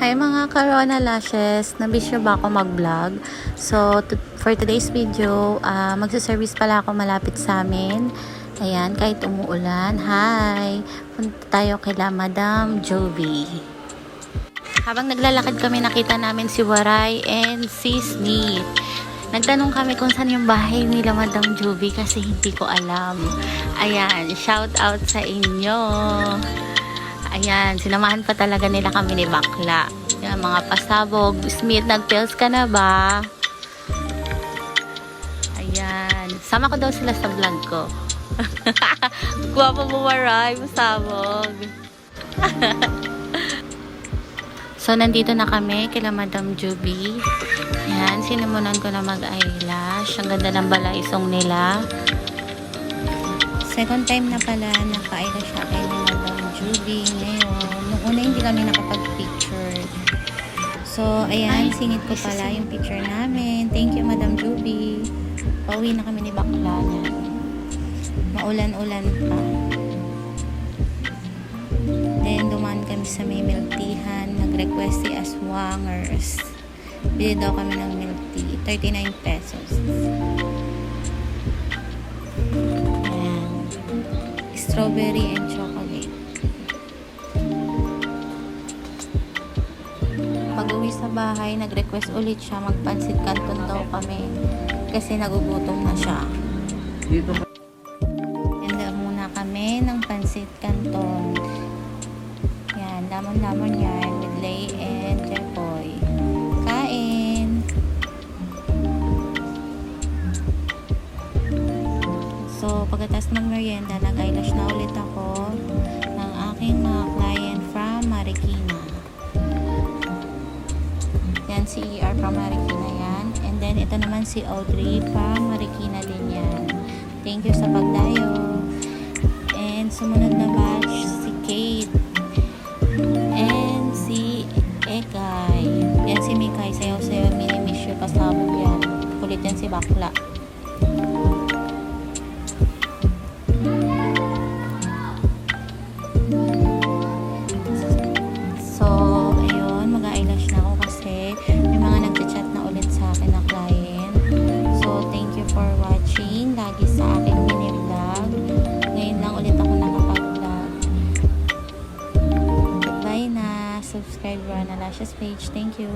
Hi mga Corona Lashes, nabis nyo ba ako mag-vlog? So, for today's video, magsaservice pala ako malapit sa amin. Ayan, kahit umuulan. Hi! Punta tayo kila Madam Jovi. Habang naglalakad kami, nakita namin si Waray and si Smith. Nagtanong kami kung saan yung bahay nila Madam Jovi kasi hindi ko alam. Ayan, shout out sa inyo! Ayan, sinamahan pa talaga nila kami ni Bakla. Yan, mga pasabog. Smith, nag-pills ka na ba? Ayan. Sama ko daw sila sa vlog ko. Guwapo mo, Waray. Pasabog. So, nandito na kami kila Madam Jovi. Ayan, sinimulan ko na mag-eyelash. Ang ganda ng balaisong nila. Second time na pala naka-eyelash siya kay Madam Jovi ngayon. Nung una hindi kami nakapag-picture. So, ayan, singit ko pala yung picture namin. Thank you, Madam Jovi. Pauwi na kami ni Bakla niya. Maulan-ulan pa. Then, dumaan kami sa may milk teahan. Nag-request si Aswangers. Bili daw kami ng milk tea. 39 pesos. Ayan. Strawberry and chocolate. Pag-uwi sa bahay, nag-request ulit siya magpansit canton daw kami kasi nagugutom na siya. Handa muna kami ng pansit canton. Yan, lamon-lamon yan with Lay and Jepoy. Kain! So, pagkatapos ng merienda, nag-eyelash na ulit ako ng aking mga client from Marikina. Yan, si ER from Marikina yan. And then, ito naman si Audrey from Marikina din yan. Thank you sa pagdayo. And, sumunod na batch, si Kate. And, si Ekay. Yan, si Mikay. Sayaw-sayaw, mini-miss you, pasabog yan. Kulit yan si Bakla. Lagi sa aking mini vlog. Ngayon lang ulit ako nakapag-vlog. Goodbye na. Subscribe Corona Lashes page. Thank you.